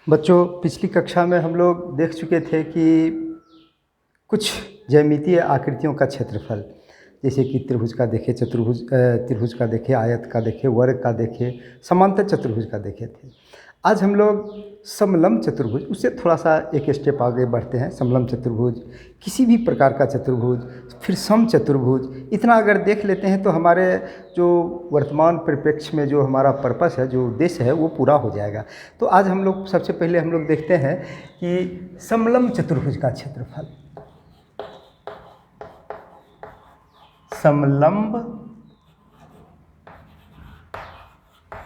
बच्चों, पिछली कक्षा में हम लोग देख चुके थे कि कुछ ज्यामितीय आकृतियों का क्षेत्रफल, जैसे कि त्रिभुज का देखे, त्रिभुज का देखे, आयत का देखे, वर्ग का देखे, समांतर चतुर्भुज का देखे थे। आज हम लोग समलंब चतुर्भुज, उससे थोड़ा सा एक स्टेप आगे बढ़ते हैं। समलंब चतुर्भुज, किसी भी प्रकार का चतुर्भुज, फिर सम चतुर्भुज, इतना अगर देख लेते हैं तो हमारे जो वर्तमान परिप्रेक्ष्य में जो हमारा पर्पस है, जो उद्देश्य है, वो पूरा हो जाएगा। तो आज हम लोग सबसे पहले हम लोग देखते हैं कि समलंब चतुर्भुज का क्षेत्रफल। समलंब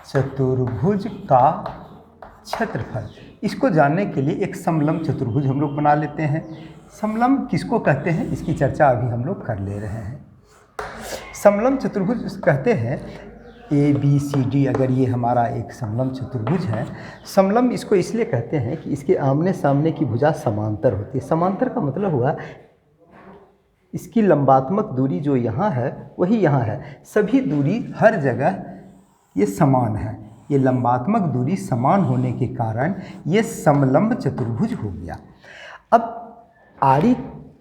चतुर्भुज का क्षेत्रफल, इसको जानने के लिए एक समलंब चतुर्भुज हम लोग बना लेते हैं। समलंब किसको कहते हैं, इसकी चर्चा अभी हम लोग कर ले रहे हैं। समलंब चतुर्भुज कहते हैं ABCD, अगर ये हमारा एक समलंब चतुर्भुज है। समलंब इसको इसलिए कहते हैं कि इसके आमने सामने की भुजा समांतर होती है। समांतर का मतलब हुआ इसकी लंबात्मक दूरी जो यहाँ है वही यहाँ है, सभी दूरी हर जगह ये समान है। ये लंबात्मक दूरी समान होने के कारण ये समलंब चतुर्भुज हो गया। अब आड़ी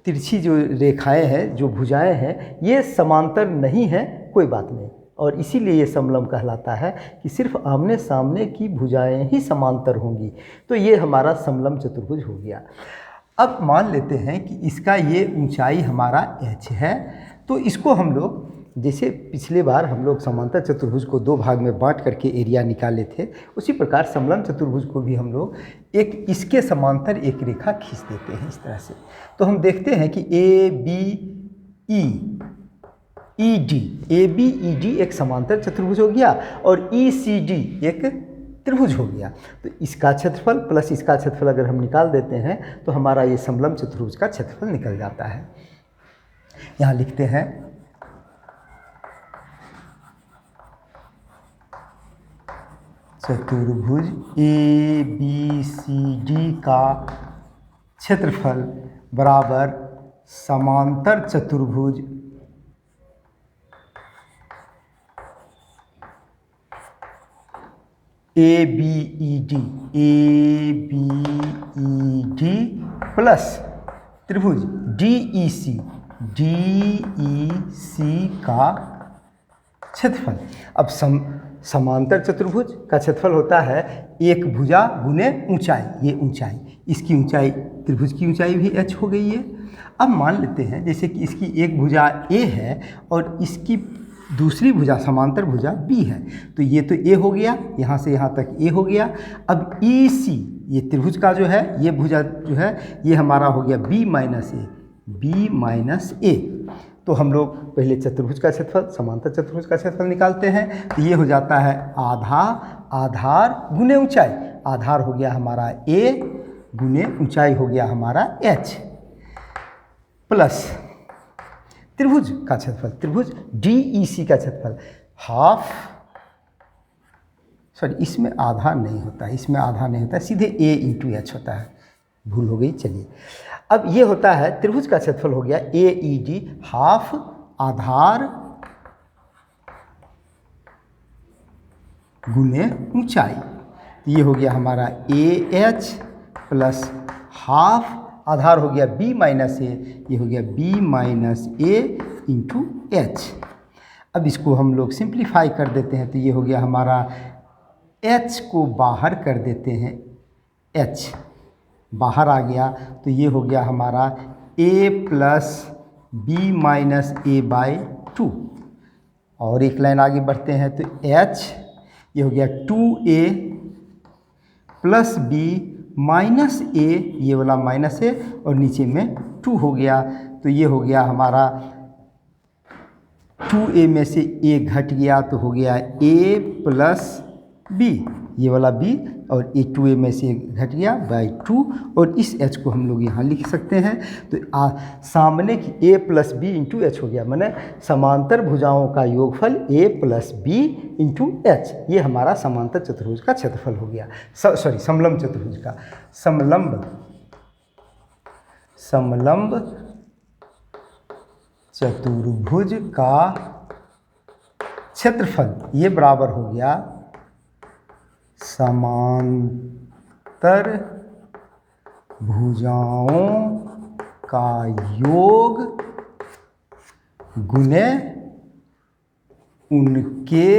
तिरछी जो रेखाएं हैं, जो भुजाएं हैं, ये समांतर नहीं है, कोई बात नहीं, और इसीलिए ये समलंब कहलाता है कि सिर्फ आमने सामने की भुजाएं ही समांतर होंगी। तो ये हमारा समलंब चतुर्भुज हो गया। अब मान लेते हैं कि इसका ये ऊंचाई हमारा h है, तो इसको हम लोग, जैसे पिछले बार हम लोग समांतर चतुर्भुज को दो भाग में बांट करके एरिया निकाले थे, उसी प्रकार समलंब चतुर्भुज को भी हम लोग एक इसके समांतर एक रेखा खींच देते हैं इस तरह से। तो हम देखते हैं कि ABED एक समांतर चतुर्भुज हो गया और ECD एक त्रिभुज हो गया। तो इसका क्षेत्रफल प्लस इसका क्षेत्रफल अगर हम निकाल देते हैं तो हमारा ये समलंब चतुर्भुज का क्षेत्रफल निकल जाता है। यहाँ लिखते हैं चतुर्भुज ABCD का क्षेत्रफल बराबर समांतर चतुर्भुज ABED प्लस त्रिभुज DEC का क्षेत्रफल। अब समांतर चतुर्भुज का क्षेत्रफल होता है एक भुजा गुने ऊंचाई, ये ऊंचाई, इसकी ऊंचाई, त्रिभुज की ऊंचाई भी h हो गई है। अब मान लेते हैं जैसे कि इसकी एक भुजा A है और इसकी दूसरी भुजा, समांतर भुजा B है, तो ये तो A हो गया, यहाँ से यहाँ तक A हो गया। अब EC, ये त्रिभुज का जो है, ये भुजा जो है, ये हमारा हो गया B माइनस A। तो हम लोग पहले चतुर्भुज का क्षेत्रफल, समांतर चतुर्भुज का क्षेत्रफल निकालते हैं। तो ये हो जाता है आधार गुने ऊंचाई। आधार हो गया हमारा A गुने ऊंचाई हो गया हमारा h, प्लस त्रिभुज का क्षेत्रफल, त्रिभुज DEC का क्षेत्रफल इसमें आधा नहीं होता है, इसमें आधा नहीं होता है, सीधे A इंटू h होता है, भूल हो गई। चलिए, अब ये होता है त्रिभुज का क्षेत्रफल हो गया AED, हाफ आधार गुने ऊंचाई। तो ये हो गया हमारा AH प्लस हाफ आधार हो गया B माइनस A, ये हो गया B minus A into H। अब इसको हम लोग सिंप्लीफाई कर देते हैं, तो ये हो गया हमारा, H को बाहर कर देते हैं, H बाहर आ गया, तो ये हो गया हमारा A plus B minus A by 2। और एक लाइन आगे बढ़ते हैं तो H, ये हो गया 2A plus B minus A, ये वाला माइनस A और नीचे में 2 हो गया। तो ये हो गया हमारा 2A में से A घट गया, तो हो गया A प्लस B, ये वाला B, और A 2A में से घट गया बाई 2, और इस H को हम लोग यहाँ लिख सकते हैं। तो सामने की A plus B into H हो गया, माने समांतर भुजाओं का योगफल A plus B into H। ये हमारा समांतर चतुर्भुज का क्षेत्रफल हो गया, समलंब चतुर्भुज का। समलंब चतुर्भुज का क्षेत्रफल ये बराबर हो गया समांतर भुजाओं का योग गुने उनके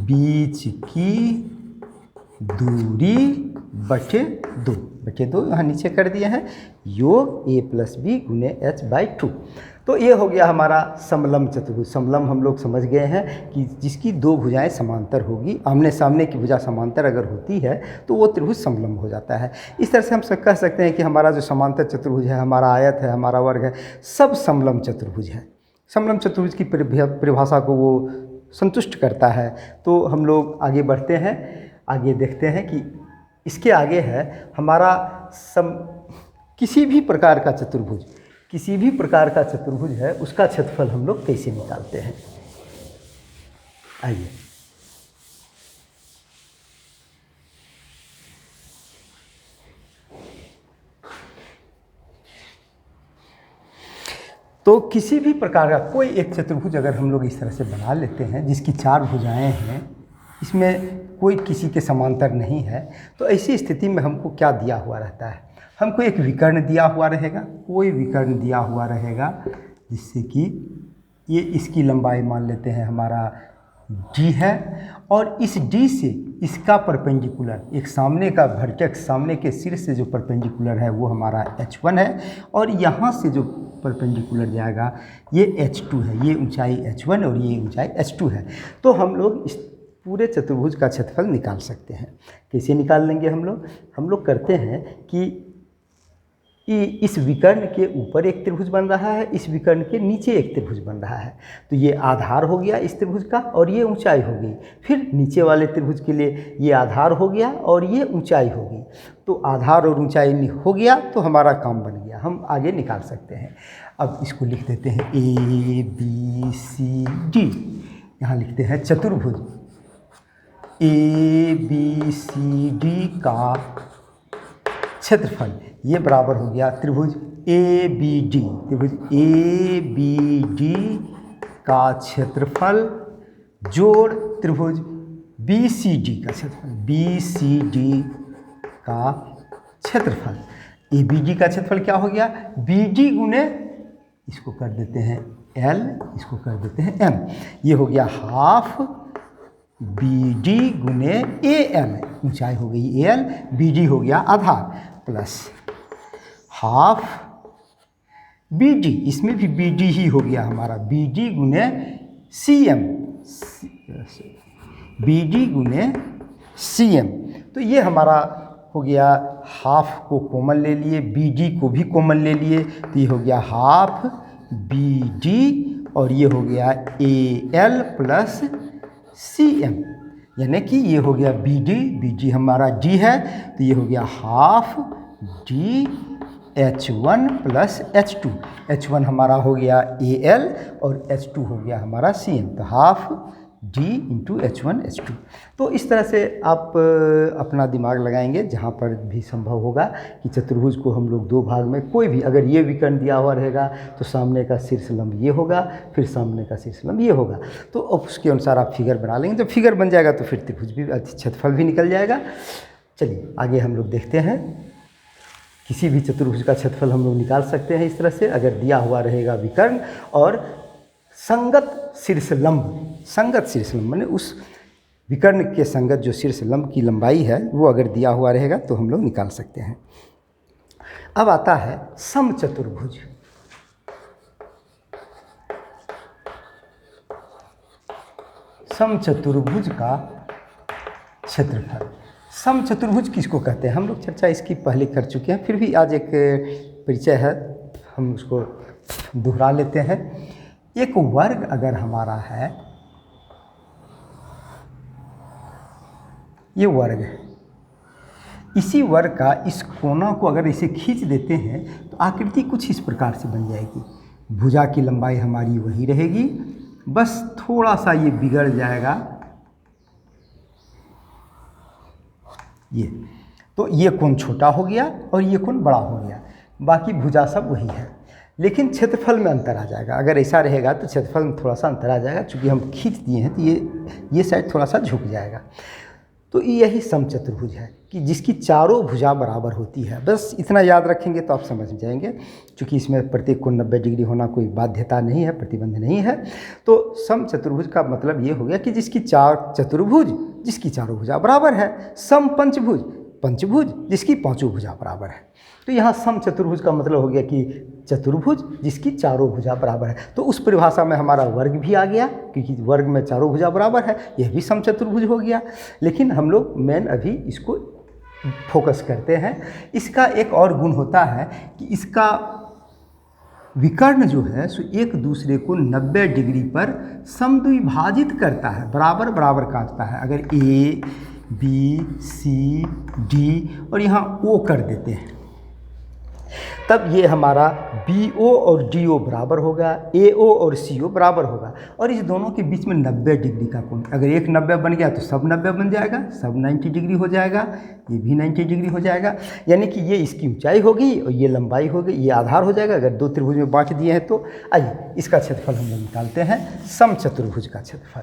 बीच की दूरी बटे दो यहाँ नीचे कर दिए हैं, योग a + b गुने h/2। तो ये हो गया हमारा समलम चतुर्भुज। समलम हम लोग समझ गए हैं कि जिसकी दो भुजाएं समांतर होगी, आमने सामने की भुजा समांतर अगर होती है तो वो त्रिभुज समलम हो जाता है। इस तरह से हम सब कह सकते हैं कि हमारा जो समांतर चतुर्भुज है, हमारा आयत है, हमारा वर्ग है, सब समलम चतुर्भुज है। समलम चतुर्भुज की परिभाषा को वो संतुष्ट करता है। तो हम लोग आगे बढ़ते हैं, आगे देखते हैं कि इसके आगे है हमारा किसी भी प्रकार का चतुर्भुज है, उसका क्षेत्रफल हम लोग कैसे निकालते हैं। आइए, तो किसी भी प्रकार का कोई एक चतुर्भुज अगर हम लोग इस तरह से बना लेते हैं जिसकी 4 भुजाएं हैं, इसमें कोई किसी के समांतर नहीं है, तो ऐसी स्थिति में हमको क्या दिया हुआ रहता है? हमको एक विकर्ण दिया हुआ रहेगा, कोई विकर्ण दिया हुआ रहेगा जिससे कि ये इसकी लंबाई मान लेते हैं हमारा d है, और इस d से इसका परपेंडिकुलर एक सामने का वर्टेक्स, सामने के सिर से जो परपेंडिकुलर है वो हमारा h1 है, और यहाँ से जो परपेंडिकुलर जाएगा ये h2 है। ये ऊंचाई h1 और ये ऊंचाई h2 है। तो हम लोग इस पूरे चतुर्भुज का क्षेत्रफल निकाल सकते हैं। कैसे निकाल लेंगे हम लोग करते हैं कि इस विकर्ण के ऊपर एक त्रिभुज बन रहा है, इस विकर्ण के नीचे एक त्रिभुज बन रहा है, तो ये आधार हो गया इस त्रिभुज का और ये ऊंचाई हो गई। फिर नीचे वाले त्रिभुज के लिए ये आधार हो गया और ये ऊंचाई हो गई। तो आधार और ऊंचाई हो गया तो हमारा काम बन गया, हम आगे निकाल सकते हैं। अब इसको लिख देते हैं ABCD। यहाँ लिखते हैं चतुर्भुज ABCD का क्षेत्रफल, ये बराबर हो गया त्रिभुज ABD। त्रिभुज ABD का क्षेत्रफल जोड़ त्रिभुज BCD का क्षेत्रफल, BCD का क्षेत्रफल। ABD का क्षेत्रफल क्या हो गया? BD गुने, इसको कर देते हैं L, इसको कर देते हैं M। ये हो गया हाफ BD गुने AM, ऊंचाई हो गई AL, BD हो गया आधार, प्लस हाफ BD, इसमें भी BD ही हो गया हमारा, BD गुने CM, BD गुने CM। तो ये हमारा हो गया, हाफ को कॉमन ले लिए, BD को भी कॉमन ले लिए, तो ये हो गया हाफ BD और ये हो गया AL प्लस CM, यानी कि ये हो गया BD हमारा D है, तो ये हो गया half D H1 plus H2। H1 हमारा हो गया AL और H2 हो गया हमारा CM, तो half D into H1 H2। तो इस तरह से आप अपना दिमाग लगाएंगे जहाँ पर भी संभव होगा कि चतुर्भुज को हम लोग दो भाग में, कोई भी अगर ये विकर्ण दिया हुआ रहेगा तो सामने का शीर्षलंब ये होगा, फिर सामने का शीर्षलंब ये होगा, तो अब उसके अनुसार आप फिगर बना लेंगे। जब फिगर बन जाएगा तो फिर त्रिभुज भी, क्षेत्रफल भी निकल जाएगा। चलिए आगे हम लोग देखते हैं। किसी भी चतुर्भुज का क्षेत्रफल हम लोग निकाल सकते हैं इस तरह से, अगर दिया हुआ रहेगा विकर्ण और संगत शीर्षलंब माने उस विकर्ण के संगत जो शीर्षलंब की लंबाई है वो अगर दिया हुआ रहेगा तो हम लोग निकाल सकते हैं। अब आता है समचतुर्भुज। समचतुर्भुज का क्षेत्रफल। समचतुर्भुज किसको कहते हैं? हम लोग चर्चा इसकी पहले कर चुके हैं, फिर भी आज एक परिचय है, हम उसको दोहरा लेते हैं। एक वर्ग अगर हमारा है, ये वर्ग है, इसी वर्ग का इस कोना को अगर इसे खींच देते हैं तो आकृति कुछ इस प्रकार से बन जाएगी। भुजा की लंबाई हमारी वही रहेगी, बस थोड़ा सा ये बिगड़ जाएगा, ये तो ये कोण छोटा हो गया और ये कोण बड़ा हो गया, बाकी भुजा सब वही है, लेकिन क्षेत्रफल में अंतर आ जाएगा। अगर ऐसा रहेगा तो क्षेत्रफल में थोड़ा सा अंतर आ जाएगा, चूँकि हम खींच दिए हैं तो ये साइड थोड़ा सा झुक जाएगा। तो यही समचतुर्भुज है कि जिसकी चारों भुजा बराबर होती है। बस इतना याद रखेंगे तो आप समझ जाएंगे। क्योंकि इसमें प्रत्येक को 90 डिग्री होना कोई बाध्यता नहीं है, प्रतिबंध नहीं है। तो समचतुर्भुज का मतलब ये हो गया कि जिसकी जिसकी चारों भुजा बराबर है। सम पंचभुज जिसकी पांचों भुजा बराबर है। तो यहाँ समचतुर्भुज का मतलब हो गया कि चतुर्भुज जिसकी चारों भुजा बराबर है। तो उस परिभाषा में हमारा वर्ग भी आ गया, क्योंकि वर्ग में चारों भुजा बराबर है, यह भी समचतुर्भुज हो गया। लेकिन हम लोग मेन अभी इसको फोकस करते हैं। इसका एक और गुण होता है कि इसका विकर्ण जो है सो एक दूसरे को 90 डिग्री पर समद्विभाजित करता है, बराबर बराबर काटता है। अगर ए बी सी डी और यहाँ ओ कर देते हैं तब ये हमारा बी ओ और डी ओ बराबर होगा, ए ओ और सी ओ बराबर होगा। और इस दोनों के बीच में 90 डिग्री का कोण, अगर एक 90 बन गया तो सब 90 बन जाएगा, सब 90 डिग्री हो जाएगा, ये भी 90 डिग्री हो जाएगा। यानी कि ये इसकी ऊंचाई होगी और ये लंबाई होगी, ये आधार हो जाएगा। अगर दो त्रिभुज में बांट दिए हैं तो आइए इसका क्षेत्रफल हम लोग निकालते हैं। समचतुर्भुज का क्षेत्रफल,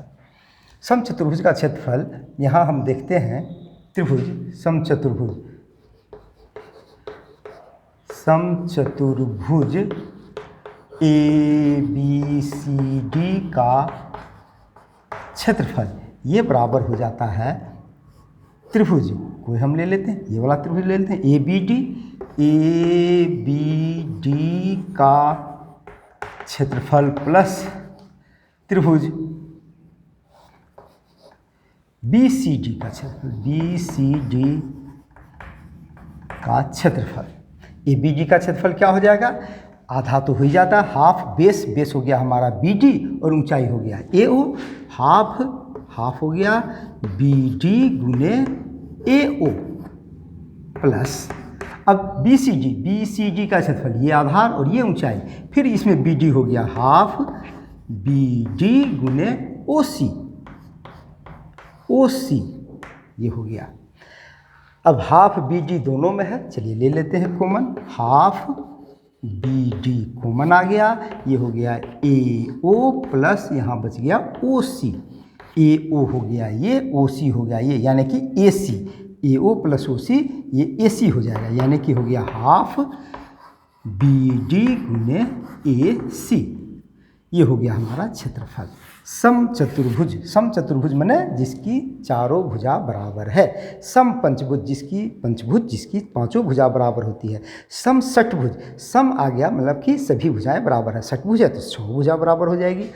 समचतुर्भुज का क्षेत्रफल यहाँ हम देखते हैं। त्रिभुज समचतुर्भुज ए बी सी डी का क्षेत्रफल ये बराबर हो जाता है त्रिभुज कोई हम ले लेते हैं, ये वाला त्रिभुज ले लेते हैं ए बी डी का क्षेत्रफल प्लस त्रिभुज बी सी डी का क्षेत्रफल। ए बी डी का क्षेत्रफल क्या हो जाएगा, आधा तो हो ही जाता है, हाफ बेस हो गया हमारा बी डी और ऊंचाई हो गया ए ओ, हाफ हो गया बी डी गुने ए ओ प्लस अब बी सी डी का क्षेत्रफल ये आधार और ये ऊंचाई, फिर इसमें बी डी हो गया हाफ बी डी गुने ओ सी ये हो गया। अब हाफ बी डी दोनों में है, चलिए ले लेते हैं common, half B D common आ गया, ये हो गया ए ओ प्लस यहाँ बच गया ओ सी, ए ओ हो गया ये, ओ सी हो गया ये, यानी कि ए सी, ए ओ प्लस ओ सी ये ए सी हो जाएगा, यानी कि हो गया हाफ बी डी गुने ए सी, ये हो गया हमारा क्षेत्रफल। समचतुर्भुज माने जिसकी चारों भुजा बराबर है। पंचभुज जिसकी पांचों भुजा बराबर होती है। षटभुज, सम आ गया मतलब कि सभी भुजाएं बराबर है, षटभुज है तो 6 भुजा बराबर हो जाएगी।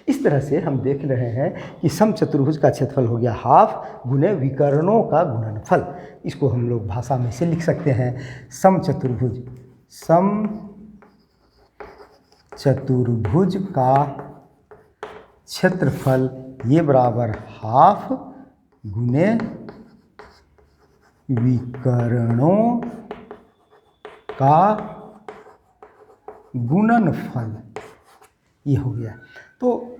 इस तरह से हम देख रहे हैं कि समचतुर्भुज का क्षेत्रफल हो गया हाफ गुने विकर्णों का गुणनफल। इसको हम लोग भाषा में से लिख सकते हैं, समचतुर्भुज का क्षेत्रफल ये बराबर हाफ गुने विकर्णों का गुणनफल, ये हो गया। तो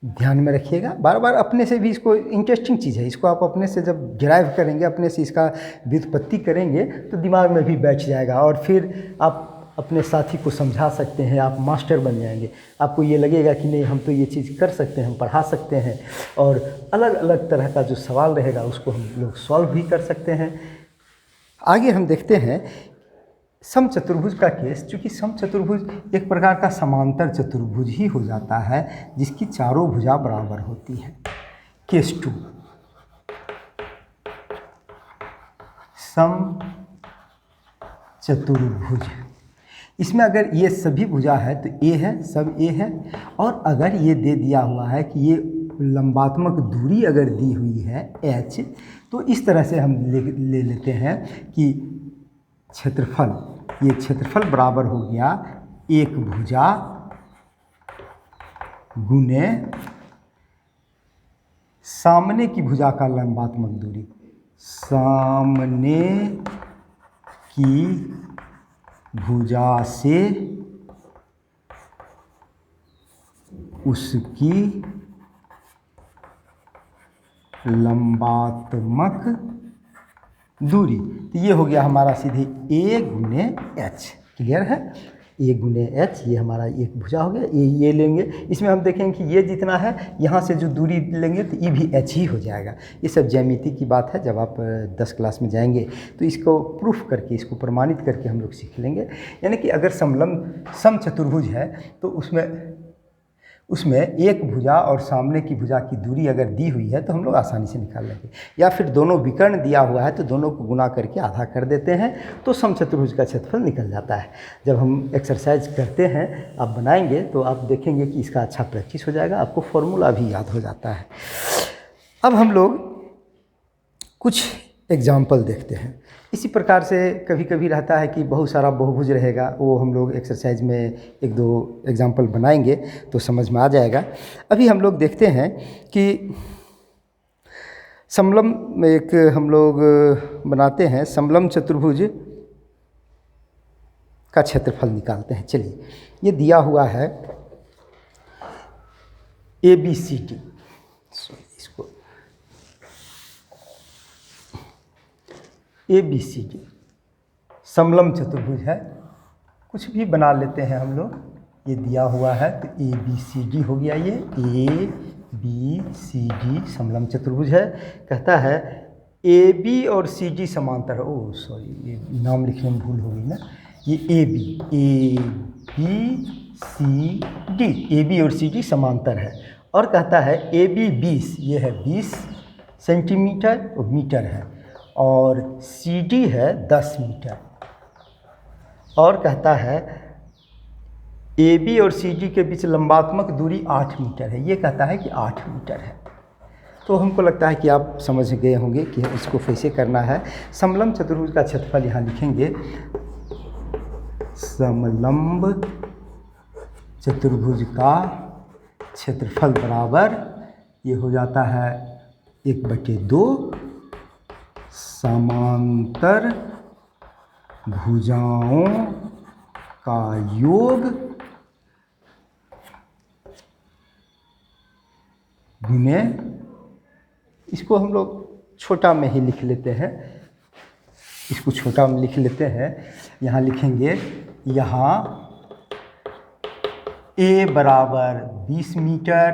ध्यान में रखिएगा, बार बार अपने से भी, इसको इंटरेस्टिंग चीज़ है, इसको आप अपने से जब डिराइव करेंगे, अपने से इसका व्युत्पत्ति करेंगे तो दिमाग में भी बैठ जाएगा और फिर आप अपने साथी को समझा सकते हैं, आप मास्टर बन जाएंगे। आपको ये लगेगा कि नहीं हम तो ये चीज़ कर सकते हैं, हम पढ़ा सकते हैं, और अलग अलग तरह का जो सवाल रहेगा उसको हम लोग सॉल्व भी कर सकते हैं। आगे हम देखते हैं समचतुर्भुज का केस। चूँकि समचतुर्भुज एक प्रकार का समांतर चतुर्भुज ही हो जाता है जिसकी चारों भुजा बराबर होती है। केस 2, समचतुर्भुज, इसमें अगर ये सभी भुजा है तो ए है, सब ए है, और अगर ये दे दिया हुआ है कि ये लंबात्मक दूरी अगर दी हुई है h, तो इस तरह से हम ले लेते हैं कि क्षेत्रफल, ये क्षेत्रफल बराबर हो गया एक भुजा गुने सामने की भुजा का लंबात्मक दूरी, सामने की भुजा से उसकी लंबात्मक दूरी। तो ये हो गया हमारा सीधे a गुने h, क्लियर है। ए गुने एच, ये हमारा एक भुजा हो गया। ये लेंगे, इसमें हम देखेंगे कि ये जितना है यहाँ से जो दूरी लेंगे तो ये भी एच ही हो जाएगा। ये सब ज्यामिति की बात है, जब आप 10 क्लास में जाएंगे तो इसको प्रूफ करके, इसको प्रमाणित करके हम लोग सीख लेंगे। यानी कि अगर समचतुर्भुज है तो उसमें एक भुजा और सामने की भुजा की दूरी अगर दी हुई है तो हम लोग आसानी से निकाल लेंगे। या फिर दोनों विकर्ण दिया हुआ है तो दोनों को गुना करके आधा कर देते हैं तो समचतुर्भुज का क्षेत्रफल निकल जाता है। जब हम एक्सरसाइज करते हैं, आप बनाएंगे तो आप देखेंगे कि इसका अच्छा प्रैक्टिस हो जाएगा, आपको फॉर्मूला भी याद हो जाता है। अब हम लोग कुछ एग्जाम्पल देखते हैं। इसी प्रकार से कभी कभी रहता है कि बहुत सारा बहुभुज रहेगा, वो हम लोग एक्सरसाइज में 1-2 एग्जाम्पल बनाएंगे तो समझ में आ जाएगा। अभी हम लोग देखते हैं कि समलम एक हम लोग बनाते हैं, समलम चतुर्भुज का क्षेत्रफल निकालते हैं। चलिए, ये दिया हुआ है ABCD, इसको ABCD समलम चतुर्भुज है। कुछ भी बना लेते हैं हम लोग, ये दिया हुआ है तो ABCD हो गया। ये ABCD समलम चतुर्भुज है। कहता है AB और CD समांतर। ओह सॉरी, ये नाम लिखने में भूल हो गई ना। ये AB और CD समांतर है। और कहता है AB 20, ये है 20 सेंटीमीटर और मीटर है, और CD है 10 मीटर। और कहता है AB और CD के बीच लंबात्मक दूरी 8 मीटर है। ये कहता है कि 8 मीटर है। तो हमको लगता है कि आप समझ गए होंगे कि इसको कैसे करना है। समलंब चतुर्भुज का क्षेत्रफल यहाँ लिखेंगे, समलंब चतुर्भुज का क्षेत्रफल बराबर ये हो जाता है 1/2 समांतर भुजाओं का योग गुने, इसको हम लोग छोटा में ही लिख लेते हैं, इसको छोटा में लिख लेते हैं। यहाँ लिखेंगे, यहाँ A बराबर 20 मीटर,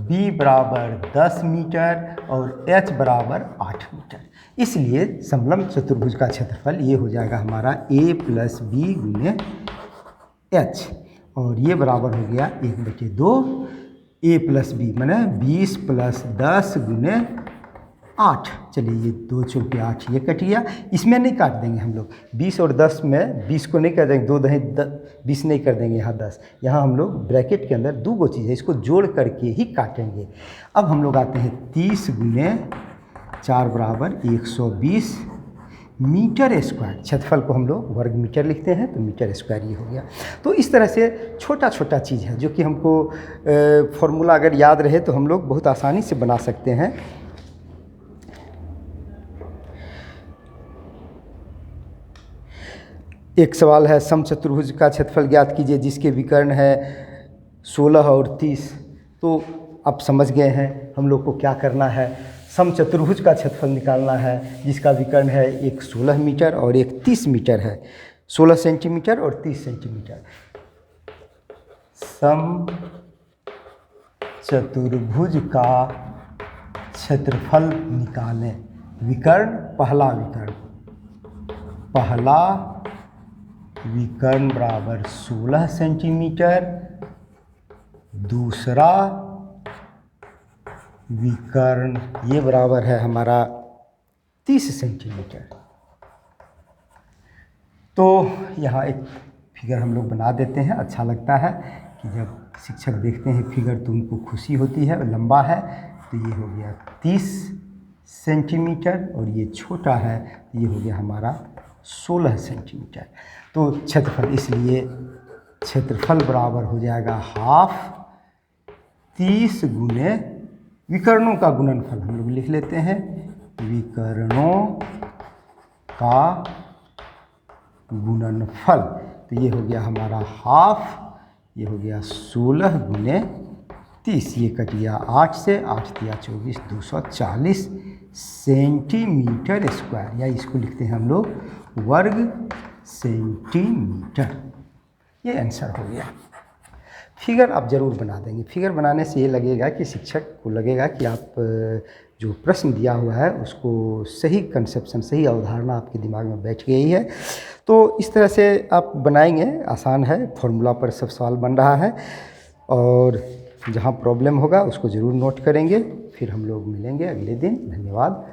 B बराबर 10 मीटर और H बराबर 8 मीटर। इसलिए समलंब चतुर्भुज का क्षेत्रफल ये हो जाएगा हमारा A + B गुने H, और ये बराबर हो गया 1/2 A + B माने 20 + 10 गुने 8। चलिए, ये 2 चौके 8 ये कट गया। इसमें नहीं काट देंगे हम लोग, 20 और 10 में 20 को नहीं कर देंगे, 2 दही 20 नहीं कर देंगे, यहाँ 10। यहाँ हम लोग ब्रैकेट के अंदर 2 गो चीज़ है, इसको जोड़ करके ही काटेंगे। अब हम लोग आते हैं 30 गुने 4 बराबर 120 मीटर स्क्वायर। क्षेत्रफल को हम लोग वर्ग मीटर लिखते हैं तो मीटर स्क्वायर ये हो गया। तो इस तरह से छोटा छोटा चीज़ है जो कि हमको फॉर्मूला अगर याद रहे तो हम लोग बहुत आसानी से बना सकते हैं। एक सवाल है, समचतुर्भुज का क्षेत्रफल ज्ञात कीजिए जिसके विकर्ण है 16 और 30। तो आप समझ गए हैं हम लोग को क्या करना है। समचतुर्भुज का क्षेत्रफल निकालना है जिसका विकर्ण है, एक 16 मीटर और एक 30 मीटर है, 16 सेंटीमीटर और 30 सेंटीमीटर। समचतुर्भुज का क्षेत्रफल निकालें। विकर्ण, पहला विकर्ण बराबर 16 सेंटीमीटर, दूसरा विकर्ण ये बराबर है हमारा 30 सेंटीमीटर। तो यहाँ एक फिगर हम लोग बना देते हैं। अच्छा लगता है कि जब शिक्षक देखते हैं फिगर तो उनको खुशी होती है। लंबा है तो ये हो गया 30 सेंटीमीटर और ये छोटा है तो ये हो गया हमारा 16 सेंटीमीटर। तो क्षेत्रफल, इसलिए क्षेत्रफल बराबर हो जाएगा हाफ 30 गुने विकर्णों का गुणनफल। हम लोग लिख लेते हैं विकर्णों का गुणनफल। तो ये हो गया हमारा हाफ, ये हो गया 16 गुने 30, ये कट गया 8 से, 8 × 24 240 सेंटीमीटर स्क्वायर, या इसको लिखते हैं हम लोग वर्ग सेंटीमीटर। ये आंसर हो गया। फिगर आप ज़रूर बना देंगे। फिगर बनाने से ये लगेगा कि शिक्षक को लगेगा कि आप जो प्रश्न दिया हुआ है उसको सही कंसेप्शन, सही अवधारणा आपके दिमाग में बैठ गई है। तो इस तरह से आप बनाएंगे, आसान है, फॉर्मूला पर सब सवाल बन रहा है। और जहाँ प्रॉब्लम होगा उसको ज़रूर नोट करेंगे। फिर हम लोग मिलेंगे अगले दिन। धन्यवाद।